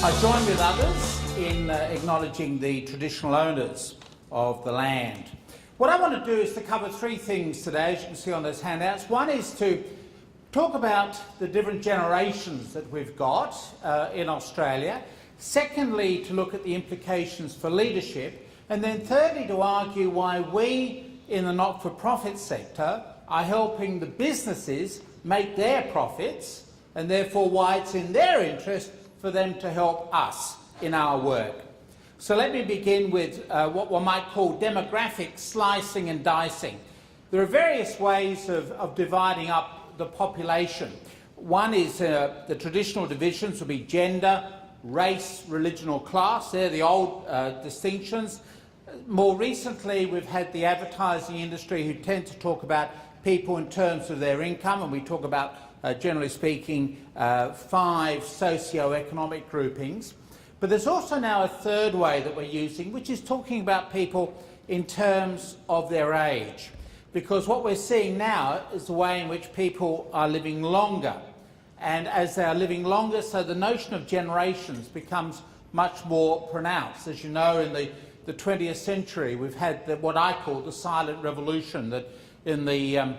I join with others in acknowledging the traditional owners of the land. What I want to do is to cover three things today, as you can see on those handouts. One is to talk about the different generations that we've got in Australia. Secondly, to look at the implications for leadership. And then thirdly, to argue why we in the not-for-profit sector are helping the businesses make their profits, and therefore why it's in their interest for them to help us in our work. So let me begin with what one might call demographic slicing and dicing. There are various ways of dividing up the population. One is the traditional divisions would be gender, race, religion or class. They're the old distinctions. More recently, we've had the advertising industry who tend to talk about people in terms of their income, and we talk about generally speaking, 5 socio-economic groupings. But there's also now a third way that we're using, which is talking about people in terms of their age. Because what we're seeing now is the way in which people are living longer. And as they are living longer, so the notion of generations becomes much more pronounced. As you know, in the 20th century, we've had what I call the silent revolution, that in the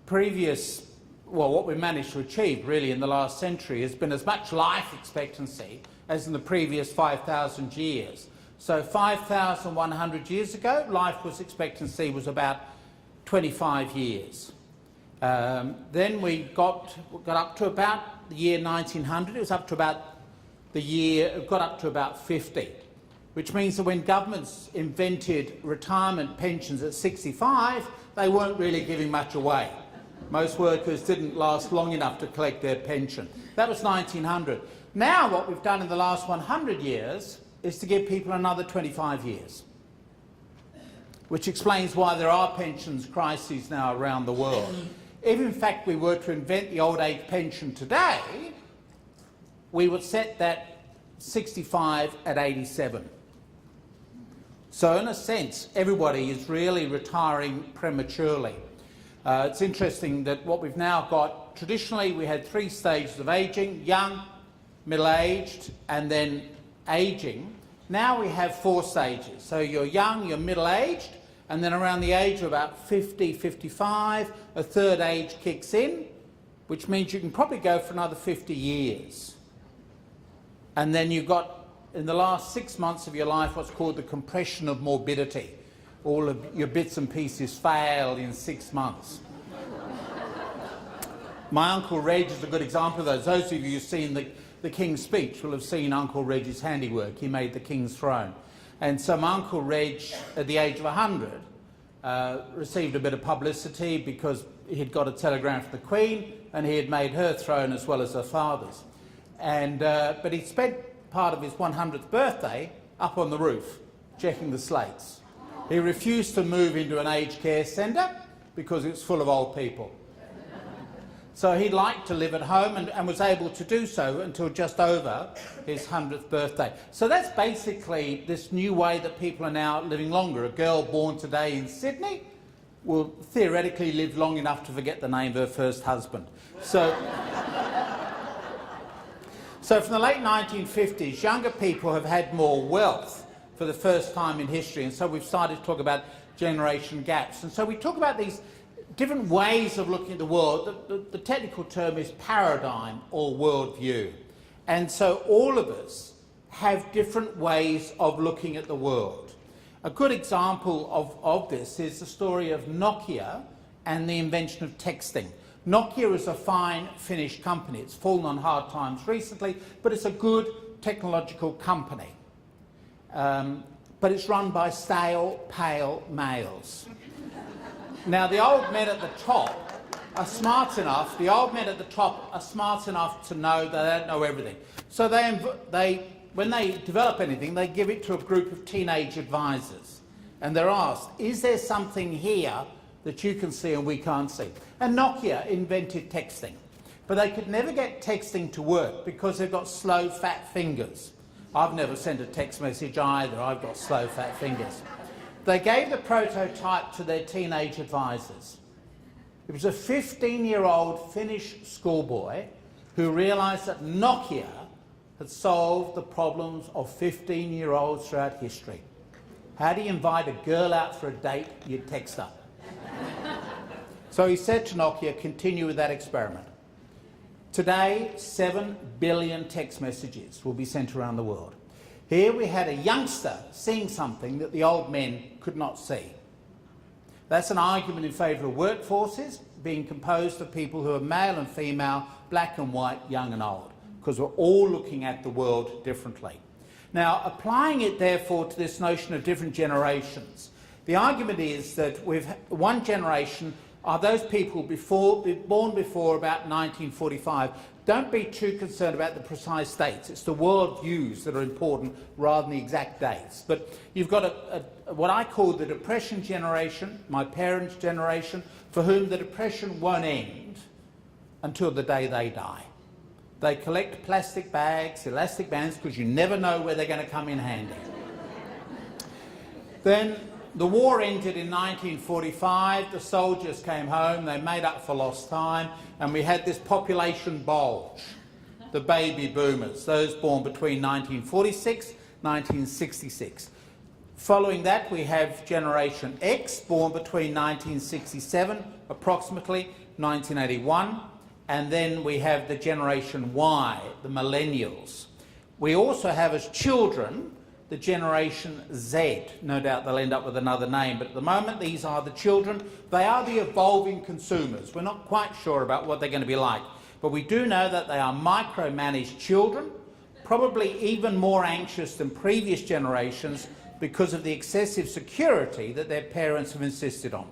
previous what we managed to achieve really in the last century has been as much life expectancy as in the previous 5,000 years. So 5,100 years ago, life expectancy was about 25 years. Then we got up to about the year 1900. It was up to about it got up to about 50, which means that when governments invented retirement pensions at 65, they weren't really giving much away. Most workers didn't last long enough to collect their pension. That was 1900. Now what we've done in the last 100 years is to give people another 25 years, which explains why there are pensions crises now around the world. If in fact we were to invent the old age pension today, we would set that 65 at 87. So in a sense, everybody is really retiring prematurely. It's interesting that what we've now got, traditionally we had 3 stages of ageing: young, middle-aged and then ageing. Now we have 4 stages. So you're young, you're middle-aged, and then around the age of about 50, 55, a third age kicks in, which means you can probably go for another 50 years. And then you've got, in the last 6 months of your life, what's called the compression of morbidity. All of your bits and pieces fail in 6 months. My Uncle Reg is a good example of those. Those of you who've seen the King's Speech will have seen Uncle Reg's handiwork. He made the King's throne. And so my Uncle Reg, at the age of 100, received a bit of publicity because he'd got a telegram from the Queen and he had made her throne as well as her father's. And, but he spent part of his 100th birthday up on the roof, checking the slates. He refused to move into an aged care centre because it's full of old people. So he liked to live at home and was able to do so until just over his 100th birthday. So that's basically this new way that people are now living longer. A girl born today in Sydney will theoretically live long enough to forget the name of her first husband. So from the late 1950s, younger people have had more wealth for the first time in history, and so we've started to talk about generation gaps. And so we talk about these different ways of looking at the world. The technical term is paradigm or worldview. And so all of us have different ways of looking at the world. A good example of this is the story of Nokia and the invention of texting. Nokia is a fine Finnish company. It's fallen on hard times recently, but it's a good technological company. But it's run by stale, pale males. Now, the old men at the top are smart enough, to know that they don't know everything. So when they develop anything, they give it to a group of teenage advisors. And they're asked, is there something here that you can see and we can't see? And Nokia invented texting. But they could never get texting to work because they've got slow, fat fingers. I've never sent a text message either. I've got slow, fat fingers. They gave the prototype to their teenage advisors. It was a 15-year-old Finnish schoolboy who realised that Nokia had solved the problems of 15-year-olds throughout history. How do you invite a girl out for a date? You text her. So he said to Nokia, continue with that experiment. Today, 7 billion text messages will be sent around the world. Here we had a youngster seeing something that the old men could not see. That's an argument in favour of workforces being composed of people who are male and female, black and white, young and old, because we're all looking at the world differently. Now, applying it therefore to this notion of different generations, the argument is that with one generation are those people born before about 1945. Don't be too concerned about the precise dates. It's the world views that are important rather than the exact dates. But you've got what I call the Depression generation, my parents' generation, for whom the Depression won't end until the day they die. They collect plastic bags, elastic bands, because you never know where they're going to come in handy. Then the war ended in 1945, the soldiers came home, they made up for lost time, and we had this population bulge, the baby boomers, those born between 1946 and 1966. Following that, we have Generation X, born between 1967, approximately 1981, and then we have the Generation Y, the millennials. We also have as children the Generation Z. No doubt they'll end up with another name, but at the moment these are the children. They are the evolving consumers. We're not quite sure about what they're going to be like, but we do know that they are micromanaged children, probably even more anxious than previous generations because of the excessive security that their parents have insisted on.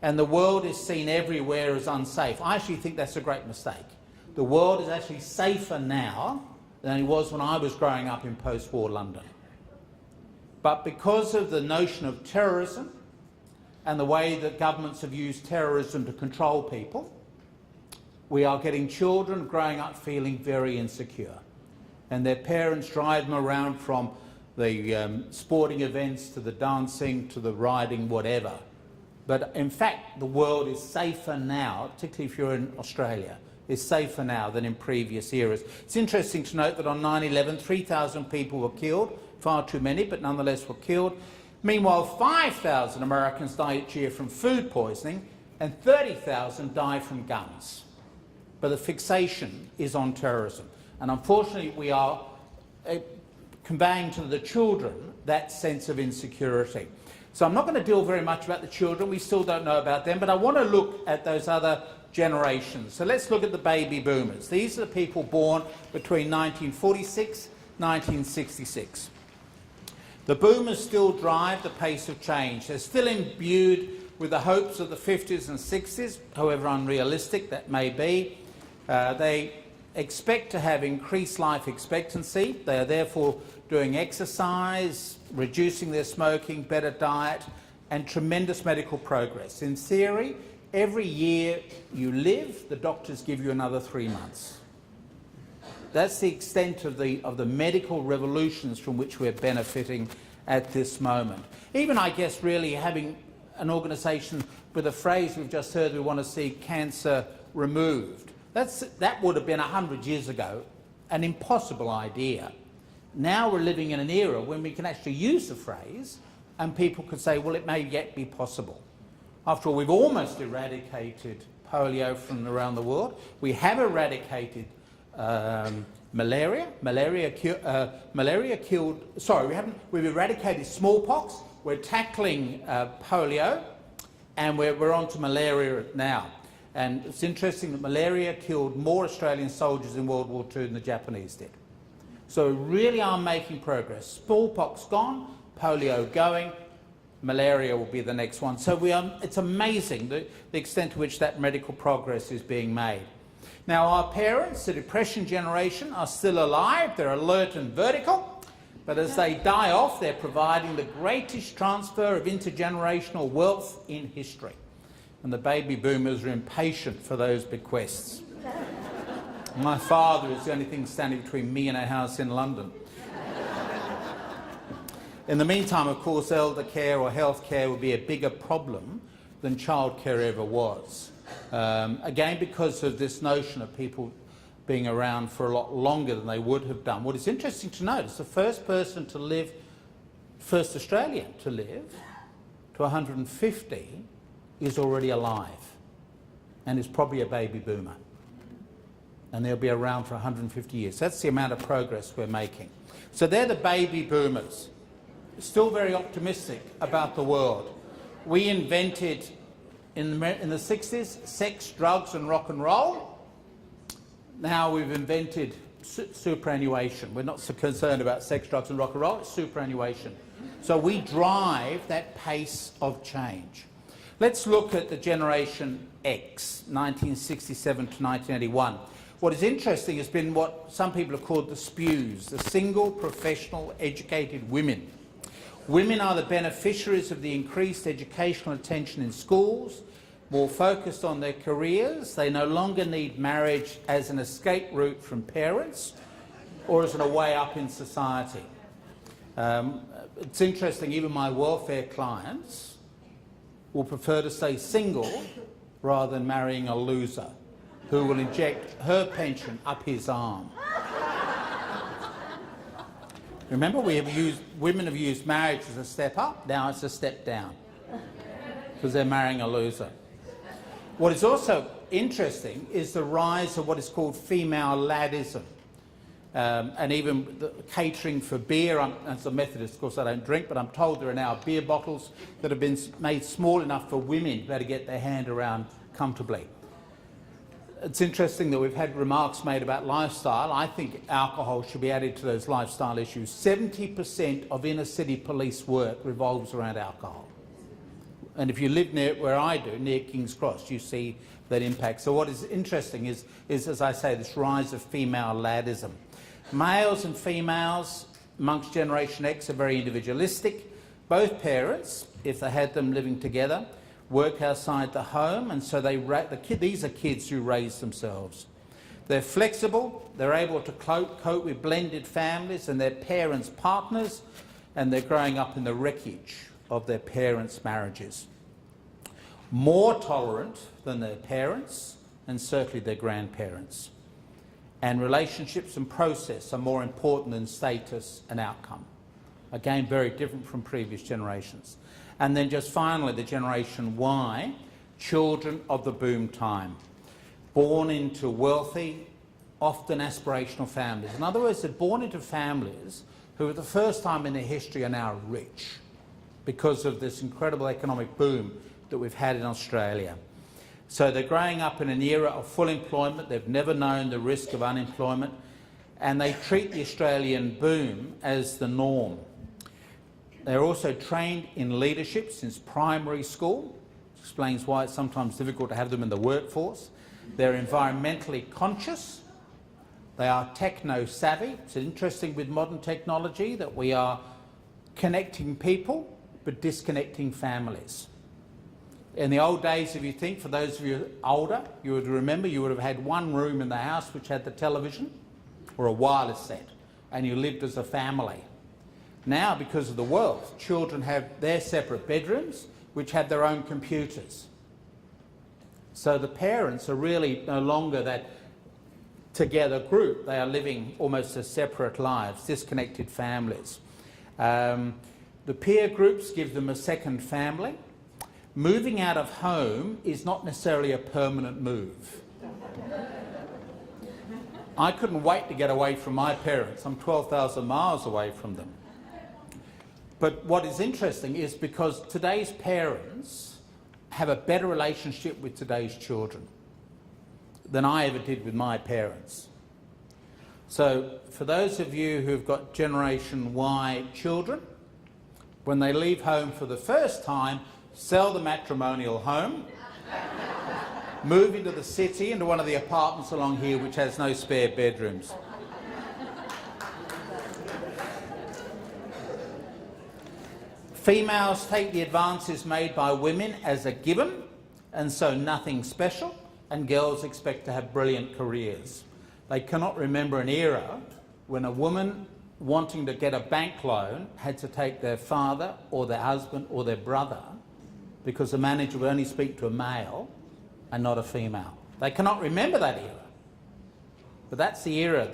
And the world is seen everywhere as unsafe. I actually think that's a great mistake. The world is actually safer now than it was when I was growing up in post-war London. But because of the notion of terrorism and the way that governments have used terrorism to control people, we are getting children growing up feeling very insecure. And their parents drive them around from the sporting events to the dancing to the riding, whatever. But in fact, the world is safer now, particularly if you're in Australia, is safer now than in previous eras. It's interesting to note that on 9/11, 3,000 people were killed. Far too many, but nonetheless were killed. Meanwhile, 5,000 Americans die each year from food poisoning and 30,000 die from guns. But the fixation is on terrorism. And unfortunately, we are conveying to the children that sense of insecurity. So I'm not going to deal very much about the children. We still don't know about them, but I want to look at those other generations. So let's look at the baby boomers. These are the people born between 1946 and 1966. The boomers still drive the pace of change. They're still imbued with the hopes of the 50s and 60s, however unrealistic that may be. They expect to have increased life expectancy. They are therefore doing exercise, reducing their smoking, better diet, and tremendous medical progress. In theory, every year you live, the doctors give you another 3 months. That's the extent of the medical revolutions from which we're benefiting at this moment. Even, I guess, really having an organisation with a phrase we've just heard, we want to see cancer removed. That would have been 100 years ago an impossible idea. Now we're living in an era when we can actually use the phrase and people could say, well, it may yet be possible. After all, we've almost eradicated polio from around the world. We have eradicated malaria. We've eradicated smallpox. We're tackling polio, and we're on to malaria now. And it's interesting that malaria killed more Australian soldiers in World War II than the Japanese did. So we really are making progress. Smallpox gone, polio going, malaria will be the next one. So it's amazing the extent to which that medical progress is being made. Now, our parents, the Depression generation, are still alive. They're alert and vertical. But as they die off, they're providing the greatest transfer of intergenerational wealth in history. And the baby boomers are impatient for those bequests. My father is the only thing standing between me and a house in London. In the meantime, of course, elder care or health care will be a bigger problem than childcare ever was. Again, because of this notion of people being around for a lot longer than they would have done. What is interesting to note is the first person to live, first Australian to live to 150 is already alive and is probably a baby boomer. And they'll be around for 150 years. That's the amount of progress we're making. So they're the baby boomers. Still very optimistic about the world. We invented in the 60s sex, drugs and rock and roll. Now we've invented superannuation. We're not so concerned about sex, drugs and rock and roll, it's superannuation. So we drive that pace of change. Let's look at the Generation X, 1967 to 1981. What is interesting has been what some people have called the SPEWs, the single professional educated women. Women are the beneficiaries of the increased educational attention in schools, more focused on their careers. They no longer need marriage as an escape route from parents or as a way up in society. It's interesting, even my welfare clients will prefer to stay single rather than marrying a loser who will inject her pension up his arm. Remember, women have used marriage as a step up, now it's a step down, because they're marrying a loser. What is also interesting is the rise of what is called female Lad ISM, and even the catering for beer. As a Methodist, of course I don't drink, but I'm told there are now beer bottles that have been made small enough for women to be able to get their hand around comfortably. It's interesting that we've had remarks made about lifestyle. I think alcohol should be added to those lifestyle issues. 70% of inner city police work revolves around alcohol. And if you live near where I do, near King's Cross, you see that impact. So what is interesting is as I say, this rise of female Ladism. Males and females amongst Generation X are very individualistic. Both parents, if they had them living together, work outside the home, and so these are kids who raise themselves. They're flexible, they're able to cope with blended families and their parents' partners, and they're growing up in the wreckage of their parents' marriages. More tolerant than their parents, and certainly their grandparents. And relationships and process are more important than status and outcome. Again, very different from previous generations. And then just finally, the Generation Y, children of the boom time, born into wealthy, often aspirational families. In other words, they're born into families who, for the first time in their history, are now rich because of this incredible economic boom that we've had in Australia. So they're growing up in an era of full employment. They've never known the risk of unemployment, and they treat the Australian boom as the norm. They're also trained in leadership since primary school, which explains why it's sometimes difficult to have them in the workforce. They're environmentally conscious. They are techno-savvy. It's interesting with modern technology that we are connecting people but disconnecting families. In the old days, if you think, for those of you older, you would remember you would have had one room in the house which had the television or a wireless set, and you lived as a family. Now, because of the wealth, children have their separate bedrooms, which have their own computers. So the parents are really no longer that together group. They are living almost as separate lives, disconnected families. The peer groups give them a second family. Moving out of home is not necessarily a permanent move. I couldn't wait to get away from my parents. I'm 12,000 miles away from them. But what is interesting is because today's parents have a better relationship with today's children than I ever did with my parents. So for those of you who've got Generation Y children, when they leave home for the first time, sell the matrimonial home, move into the city, into one of the apartments along here which has no spare bedrooms. Females take the advances made by women as a given, and so nothing special, and girls expect to have brilliant careers. They cannot remember an era when a woman wanting to get a bank loan had to take their father or their husband or their brother because the manager would only speak to a male and not a female. They cannot remember that era. but that's the era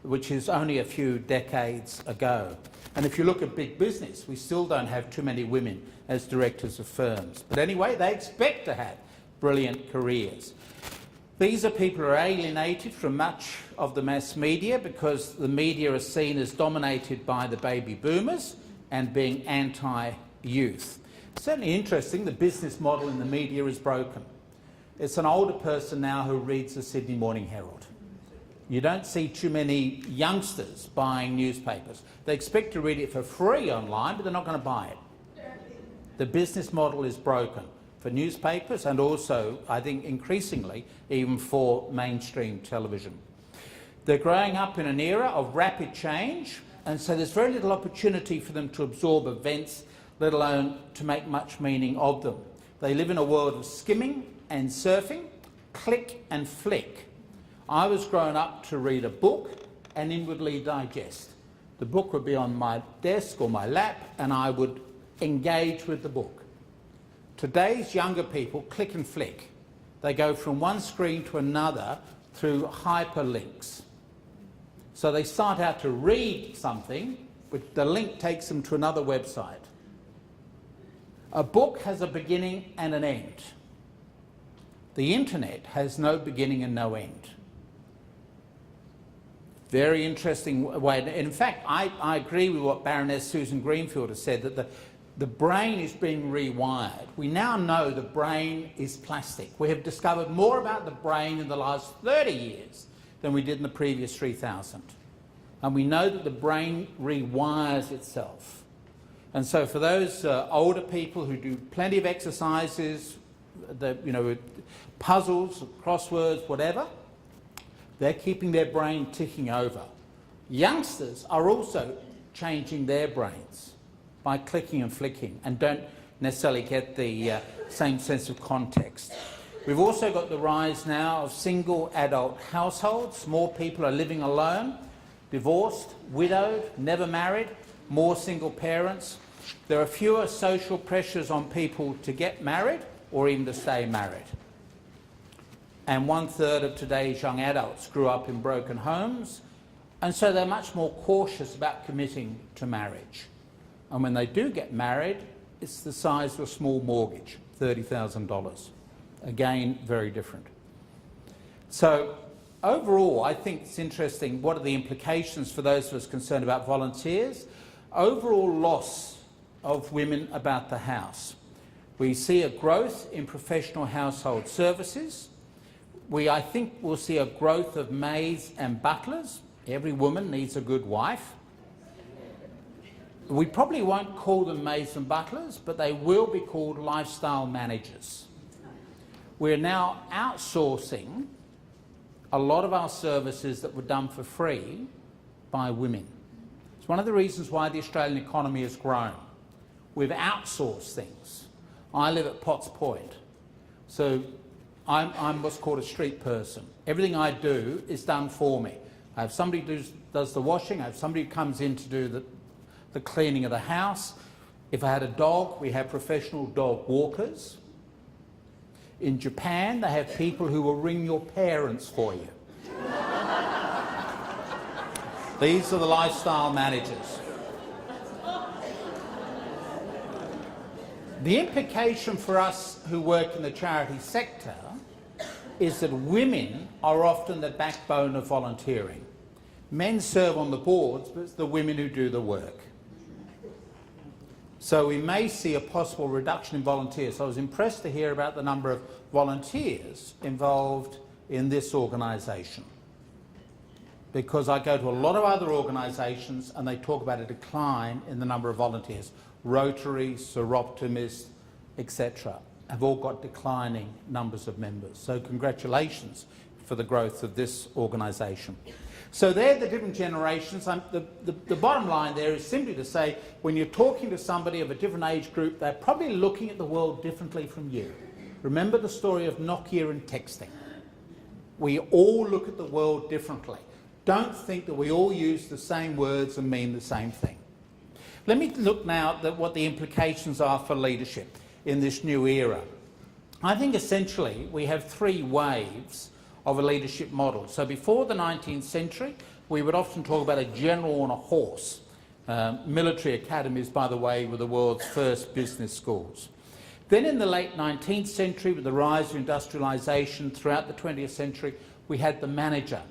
which is only a few decades ago. And if you look at big business, we still don't have too many women as directors of firms. But anyway, they expect to have brilliant careers. These are people who are alienated from much of the mass media because the media is seen as dominated by the baby boomers and being anti-youth. Certainly interesting, the business model in the media is broken. It's an older person now who reads the Sydney Morning Herald. You don't see too many youngsters buying newspapers. They expect to read it for free online, but they're not going to buy it. The business model is broken for newspapers and also, I think, increasingly, even for mainstream television. They're growing up in an era of rapid change, and so there's very little opportunity for them to absorb events, let alone to make much meaning of them. They live in a world of skimming and surfing, click and flick. I was grown up to read a book and inwardly digest. The book would be on my desk or my lap and I would engage with the book. Today's younger people click and flick. They go from one screen to another through hyperlinks. So they start out to read something, but the link takes them to another website. A book has a beginning and an end. The internet has no beginning and no end. Very interesting way. In fact, I agree with what Baroness Susan Greenfield has said, that the brain is being rewired. We now know the brain is plastic. We have discovered more about the brain in the last 30 years than we did in the previous 3,000. And we know that the brain rewires itself. And so for those older people who do plenty of exercises, puzzles, crosswords, whatever, they're keeping their brain ticking over. Youngsters are also changing their brains by clicking and flicking and don't necessarily get the same sense of context. We've also got the rise now of single adult households. More people are living alone, divorced, widowed, never married, more single parents. There are fewer social pressures on people to get married or even to stay married. And 1/3 of today's young adults grew up in broken homes, and so they're much more cautious about committing to marriage. And when they do get married, it's the size of a small mortgage, $30,000. Again, very different. So overall, I think it's interesting, what are the implications for those of us concerned about volunteers? Overall loss of women about the house. We see a growth in professional household services. I think we'll see a growth of maids and butlers. Every woman needs a good wife. We probably won't call them maids and butlers, but they will be called lifestyle managers. We're now outsourcing a lot of our services that were done for free by women. It's one of the reasons why the Australian economy has grown. We've outsourced things. I live at Potts Point, so I'm what's called a street person. Everything I do is done for me. I have somebody who does the washing, I have somebody who comes in to do the cleaning of the house. If I had a dog, we have professional dog walkers. In Japan, they have people who will ring your parents for you. These are the lifestyle managers. The implication for us who work in the charity sector is that women are often the backbone of volunteering. Men serve on the boards, but it's the women who do the work. So we may see a possible reduction in volunteers. So I was impressed to hear about the number of volunteers involved in this organisation, because I go to a lot of other organisations and they talk about a decline in the number of volunteers. Rotary, Seroptimists, etc. have all got declining numbers of members. So congratulations for the growth of this organisation. So they're the different generations. The bottom line there is simply to say, when you're talking to somebody of a different age group, they're probably looking at the world differently from you. Remember the story of Nokia and texting. We all look at the world differently. Don't think that we all use the same words and mean the same thing. Let me look now at what the implications are for leadership in this new era. I think essentially we have three waves of a leadership model. So before the 19th century, we would often talk about a general on a horse. Military academies, by the way, were the world's first business schools. Then in the late 19th century, with the rise of industrialisation throughout the 20th century, we had the manager.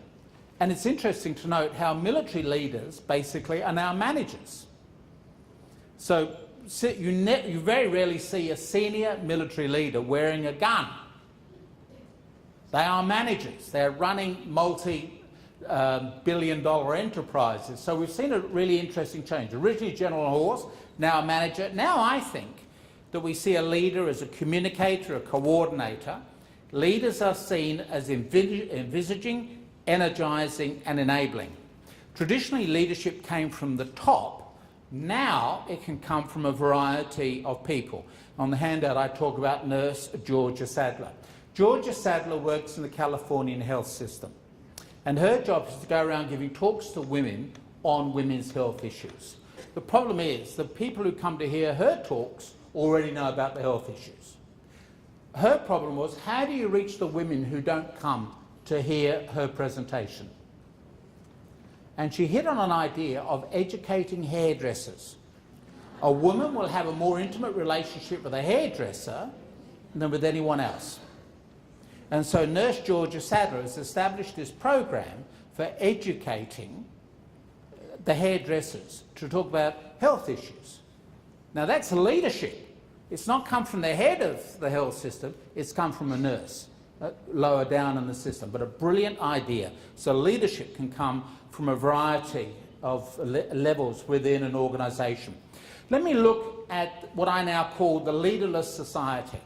And it's interesting to note how military leaders basically are now managers. So you very rarely see a senior military leader wearing a gun. They are managers. They're running multi-billion-dollar enterprises. So we've seen a really interesting change. Originally General Horse, now a manager. Now I think that we see a leader as a communicator, a coordinator. Leaders are seen as envisaging, energising and enabling. Traditionally, leadership came from the top. Now it can come from a variety of people. On the handout I talk about nurse Georgia Sadler. Georgia Sadler works in the Californian health system, and her job is to go around giving talks to women on women's health issues. The problem is the people who come to hear her talks already know about the health issues. Her problem was, how do you reach the women who don't come to hear her presentation? And she hit on an idea of educating hairdressers. A woman will have a more intimate relationship with a hairdresser than with anyone else. And so Nurse Georgia Sadler has established this program for educating the hairdressers to talk about health issues. Now that's leadership. It's not come from the head of the health system, it's come from a nurse lower down in the system, but a brilliant idea. So leadership can come from a variety of levels within an organisation. Let me look at what I now call the leaderless society.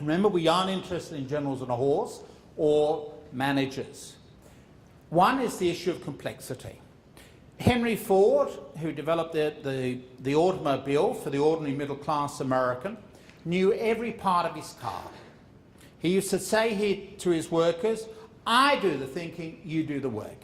Remember, we aren't interested in generals on a horse or managers. One is the issue of complexity. Henry Ford, who developed the automobile for the ordinary middle-class American, knew every part of his car. He used to say to his workers, I do the thinking, you do the work.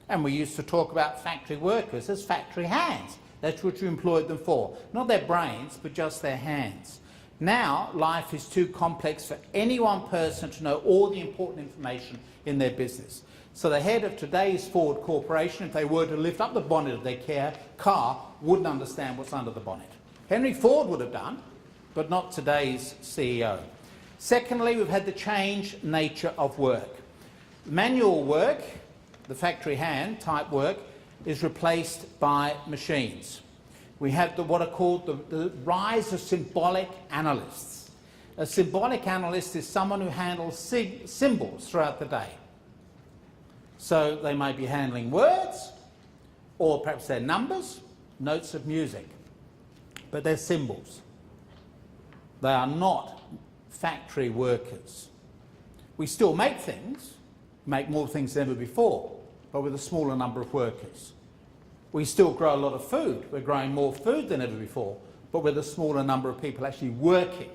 And we used to talk about factory workers as factory hands. That's what you employed them for. Not their brains, but just their hands. Now, life is too complex for any one person to know all the important information in their business. So the head of today's Ford Corporation, if they were to lift up the bonnet of their car, wouldn't understand what's under the bonnet. Henry Ford would have done, but not today's CEO. Secondly, we've had the changed nature of work. Manual work, the factory hand type work, is replaced by machines. We have what are called the rise of symbolic analysts. A symbolic analyst is someone who handles symbols throughout the day. So they may be handling words, or perhaps they're numbers, notes of music, but they're symbols. They are not factory workers. We still make things, make more things than ever before, but with a smaller number of workers. We still grow a lot of food. We're growing more food than ever before, but with a smaller number of people actually working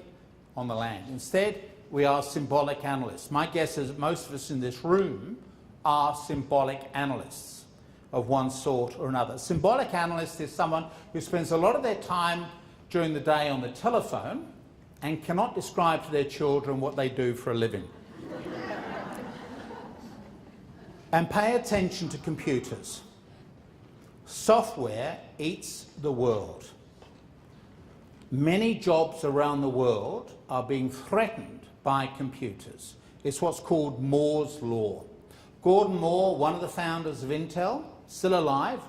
on the land. Instead, we are symbolic analysts. My guess is that most of us in this room are symbolic analysts of one sort or another. Symbolic analyst is someone who spends a lot of their time during the day on the telephone and cannot describe to their children what they do for a living. And pay attention to computers. Software eats the world. Many jobs around the world are being threatened by computers. It's what's called Moore's Law. Gordon Moore, one of the founders of Intel, still alive,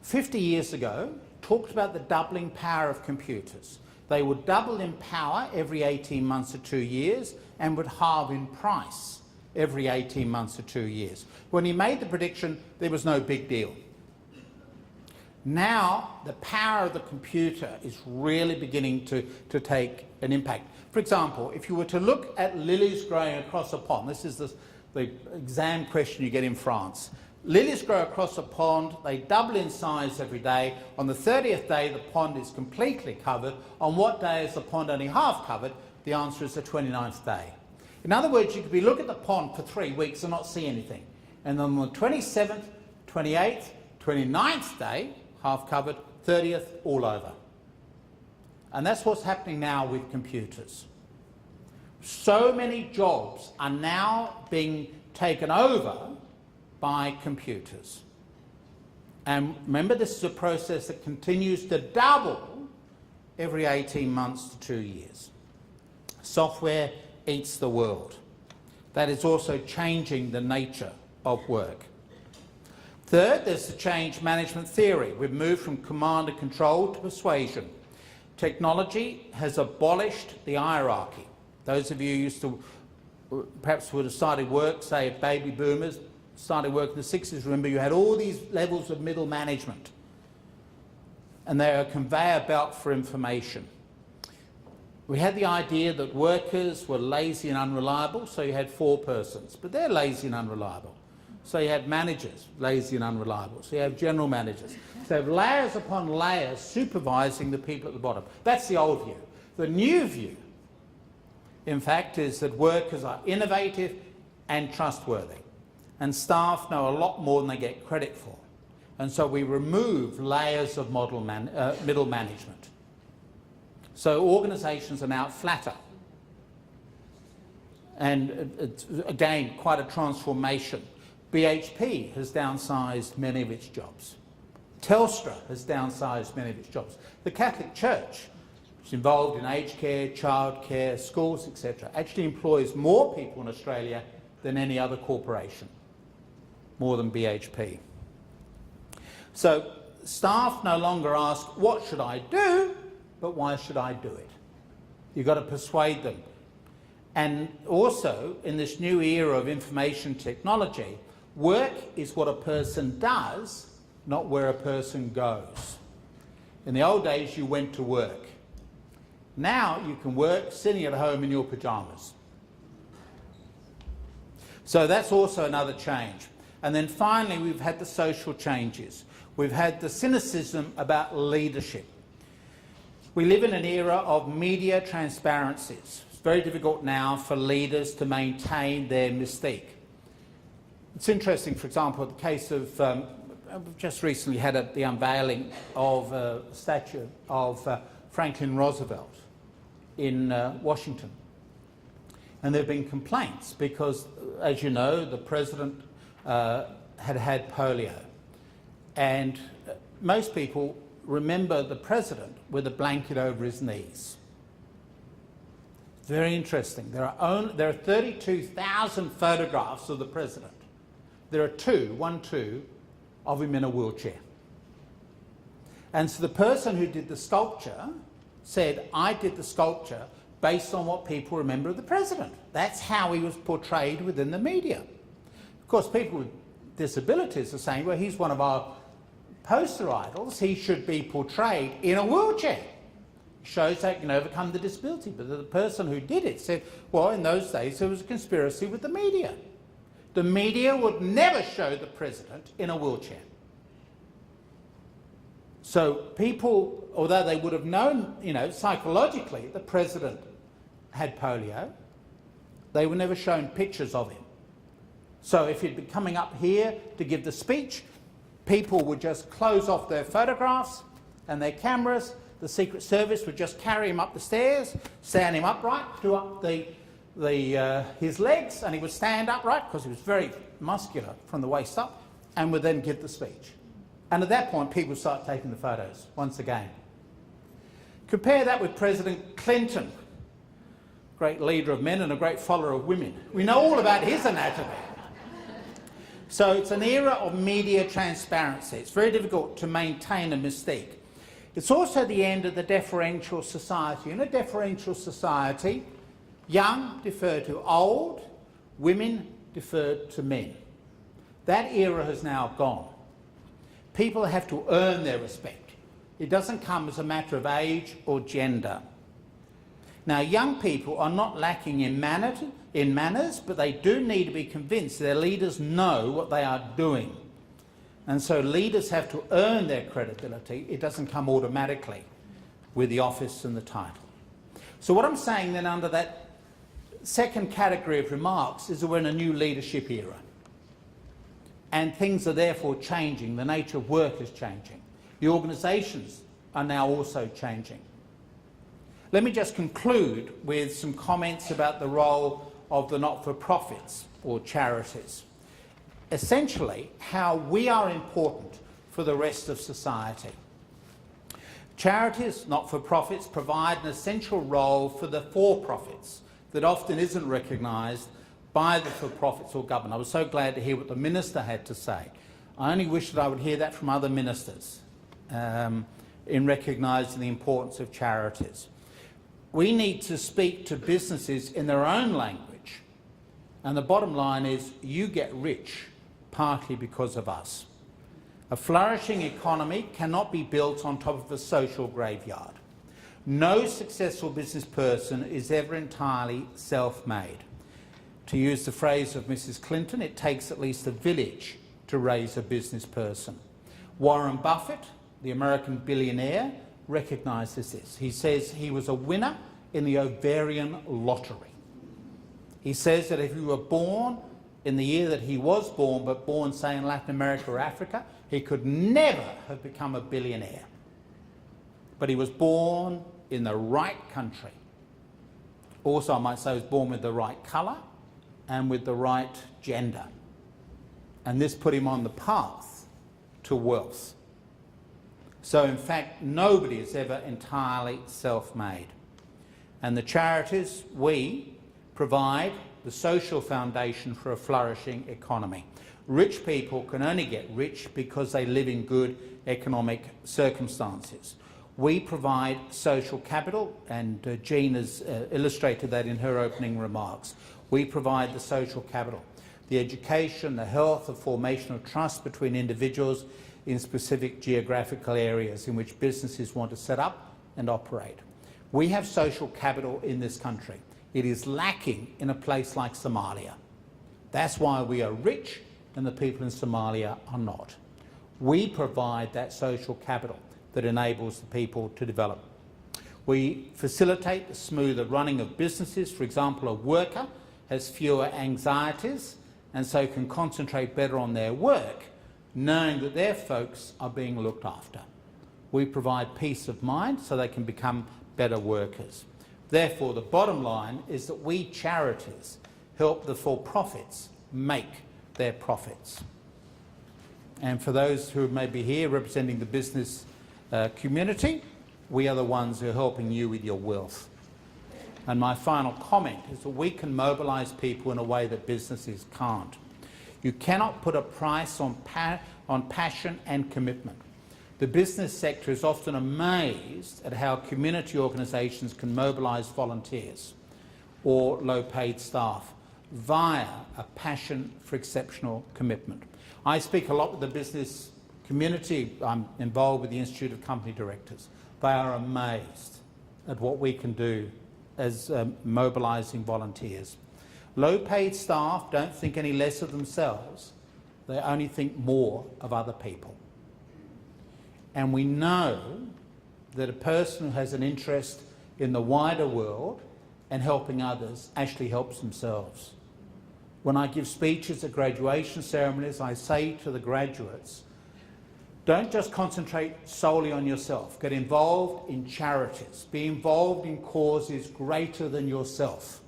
50 years ago, talked about the doubling power of computers. They would double in power every 18 months or 2 years and would halve in price every 18 months or 2 years. When he made the prediction, there was no big deal. Now, the power of the computer is really beginning to take an impact. For example, if you were to look at lilies growing across a pond, this is the exam question you get in France. Lilies grow across a pond, they double in size every day. On the 30th day, the pond is completely covered. On what day is the pond only half covered? The answer is the 29th day. In other words, you could look at the pond for 3 weeks and not see anything. And on the 27th, 28th, 29th day, half covered, 30th, all over. And that's what's happening now with computers. So many jobs are now being taken over by computers. And remember, this is a process that continues to double every 18 months to 2 years. Software eats the world. That is also changing the nature of work. Third, there's the change management theory. We've moved from command and control to persuasion. Technology has abolished the hierarchy. Those of you who used to, perhaps would have started work, say baby boomers, started work in the 60s, remember you had all these levels of middle management. And they're a conveyor belt for information. We had the idea that workers were lazy and unreliable, so you had forepersons, but they're lazy and unreliable. So you had managers, lazy and unreliable. So you have general managers. So you have layers upon layers supervising the people at the bottom. That's the old view. The new view, in fact, is that workers are innovative and trustworthy. And staff know a lot more than they get credit for. And so we remove layers of middle management. So organisations are now flatter. And it's, again, quite a transformation. BHP has downsized many of its jobs. Telstra has downsized many of its jobs. The Catholic Church, which is involved in aged care, childcare, schools, etc., actually employs more people in Australia than any other corporation, more than BHP. So staff no longer ask, what should I do, but why should I do it? You've got to persuade them. And also, in this new era of information technology, work is what a person does, not where a person goes. In the old days, you went to work. Now you can work sitting at home in your pyjamas. So that's also another change. And then finally, we've had the social changes. We've had the cynicism about leadership. We live in an era of media transparencies. It's very difficult now for leaders to maintain their mystique. It's interesting, for example, the case of, we've just recently had the unveiling of a statue of Franklin Roosevelt in Washington. And there have been complaints because, as you know, the president had polio. And most people remember the president with a blanket over his knees. Very interesting. There are 32,000 photographs of the president. There are two of him in a wheelchair. And so the person who did the sculpture said, I did the sculpture based on what people remember of the president. That's how he was portrayed within the media. Of course, people with disabilities are saying, well, he's one of our poster idols. He should be portrayed in a wheelchair. Shows that he can overcome the disability. But the person who did it said, well, in those days there was a conspiracy with the media. The media would never show the president in a wheelchair. So people, although they would have known, psychologically the president had polio, they were never shown pictures of him. So if he'd been coming up here to give the speech, people would just close off their photographs and their cameras. The Secret Service would just carry him up the stairs, stand him upright, do up his legs, and he would stand upright because he was very muscular from the waist up, and would then give the speech. And at that point, people start taking the photos once again. Compare that with President Clinton, great leader of men and a great follower of women. We know all about his anatomy. So it's an era of media transparency. It's very difficult to maintain a mystique. It's also the end of the deferential society. In a deferential society, young defer to old, women defer to men. That era has now gone. People have to earn their respect. It doesn't come as a matter of age or gender. Now, young people are not lacking in manners, but they do need to be convinced their leaders know what they are doing. And so leaders have to earn their credibility. It doesn't come automatically with the office and the title. So what I'm saying then under that second category of remarks is that we're in a new leadership era. And things are therefore changing. The nature of work is changing. The organisations are now also changing. Let me just conclude with some comments about the role of the not-for-profits or charities. Essentially, how we are important for the rest of society. Charities, not-for-profits, provide an essential role for the for-profits that often isn't recognised by the for-profits or government. I was so glad to hear what the Minister had to say. I only wish that I would hear that from other ministers in recognising the importance of charities. We need to speak to businesses in their own language, and the bottom line is you get rich partly because of us. A flourishing economy cannot be built on top of a social graveyard. No successful business person is ever entirely self-made. To use the phrase of Mrs. Clinton, it takes at least a village to raise a business person. Warren Buffett, the American billionaire, recognises this. He says he was a winner in the ovarian lottery. He says that if he were born in the year that he was born, but born, say, in Latin America or Africa, he could never have become a billionaire. But he was born in the right country. Also, I might say he was born with the right colour and with the right gender. And this put him on the path to wealth. So, in fact, nobody is ever entirely self-made. And the charities, we provide the social foundation for a flourishing economy. Rich people can only get rich because they live in good economic circumstances. We provide social capital, and Jean has illustrated that in her opening remarks. We provide the social capital, the education, the health, the formation of trust between individuals in specific geographical areas in which businesses want to set up and operate. We have social capital in this country. It is lacking in a place like Somalia. That's why we are rich and the people in Somalia are not. We provide that social capital that enables the people to develop. We facilitate the smoother running of businesses. For example, a worker has fewer anxieties and so can concentrate better on their work, knowing that their folks are being looked after. We provide peace of mind so they can become better workers. Therefore, the bottom line is that we charities help the for-profits make their profits. And for those who may be here representing the business community, we are the ones who are helping you with your wealth. And my final comment is that we can mobilise people in a way that businesses can't. You cannot put a price on passion and commitment. The business sector is often amazed at how community organisations can mobilise volunteers or low-paid staff via a passion for exceptional commitment. I speak a lot with the business community. I'm involved with the Institute of Company Directors. They are amazed at what we can do as mobilising volunteers. Low-paid staff don't think any less of themselves. They only think more of other people. And we know that a person who has an interest in the wider world and helping others actually helps themselves. When I give speeches at graduation ceremonies, I say to the graduates, don't just concentrate solely on yourself. Get involved in charities. Be involved in causes greater than yourself.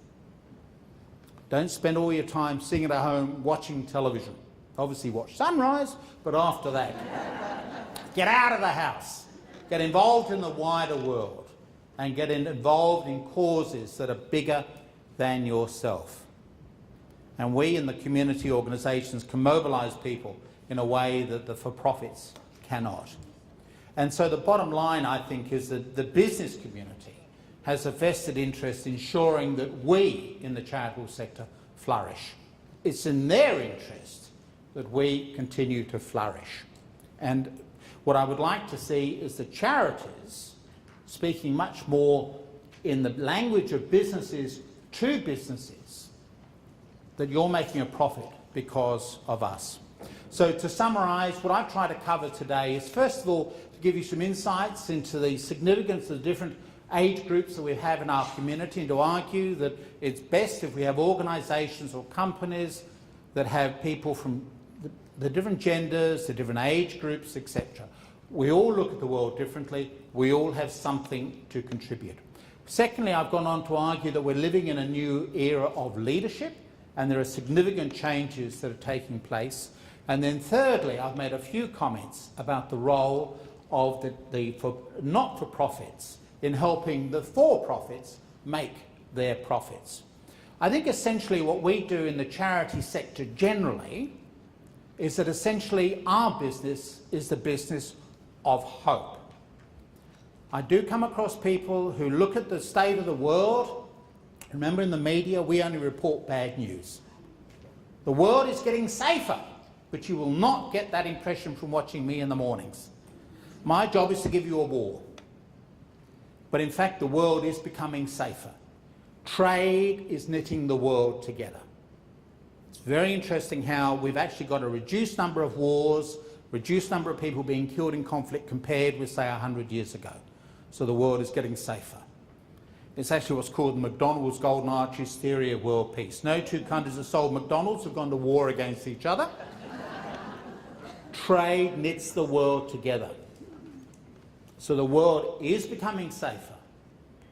Don't spend all your time sitting at home watching television. Obviously watch Sunrise, but after that, get out of the house. Get involved in the wider world and get involved in causes that are bigger than yourself. And we in the community organisations can mobilise people in a way that the for-profits cannot. And so the bottom line, I think, is that the business community has a vested interest in ensuring that we in the charitable sector flourish. It's in their interest that we continue to flourish. And what I would like to see is the charities speaking much more in the language of businesses to businesses, that you're making a profit because of us. So to summarise, what I've tried to cover today is, first of all, to give you some insights into the significance of the different age groups that we have in our community, and to argue that it's best if we have organisations or companies that have people from the different genders, the different age groups, etc. We all look at the world differently. We all have something to contribute. Secondly, I've gone on to argue that we're living in a new era of leadership and there are significant changes that are taking place. And then thirdly, I've made a few comments about the role of the not-for-profits in helping the for-profits make their profits. I think essentially what we do in the charity sector generally is that essentially our business is the business of hope. I do come across people who look at the state of the world. Remember, in the media, we only report bad news. The world is getting safer, but you will not get that impression from watching me in the mornings. My job is to give you a war. But in fact, the world is becoming safer. Trade is knitting the world together. It's very interesting how we've actually got a reduced number of wars, reduced number of people being killed in conflict compared with, say, 100 years ago. So the world is getting safer. It's actually what's called the McDonald's Golden Arches theory of world peace. No two countries that sold McDonald's have gone to war against each other. Trade knits the world together. So the world is becoming safer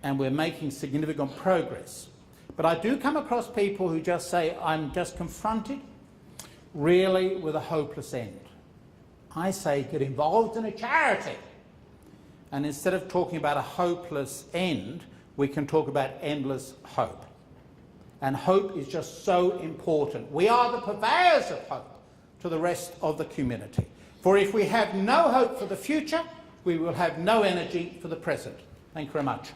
and we're making significant progress. But I do come across people who just say, I'm just confronted really with a hopeless end. I say, get involved in a charity. And instead of talking about a hopeless end, we can talk about endless hope. And hope is just so important. We are the purveyors of hope to the rest of the community. For if we have no hope for the future, we will have no energy for the present. Thank you very much.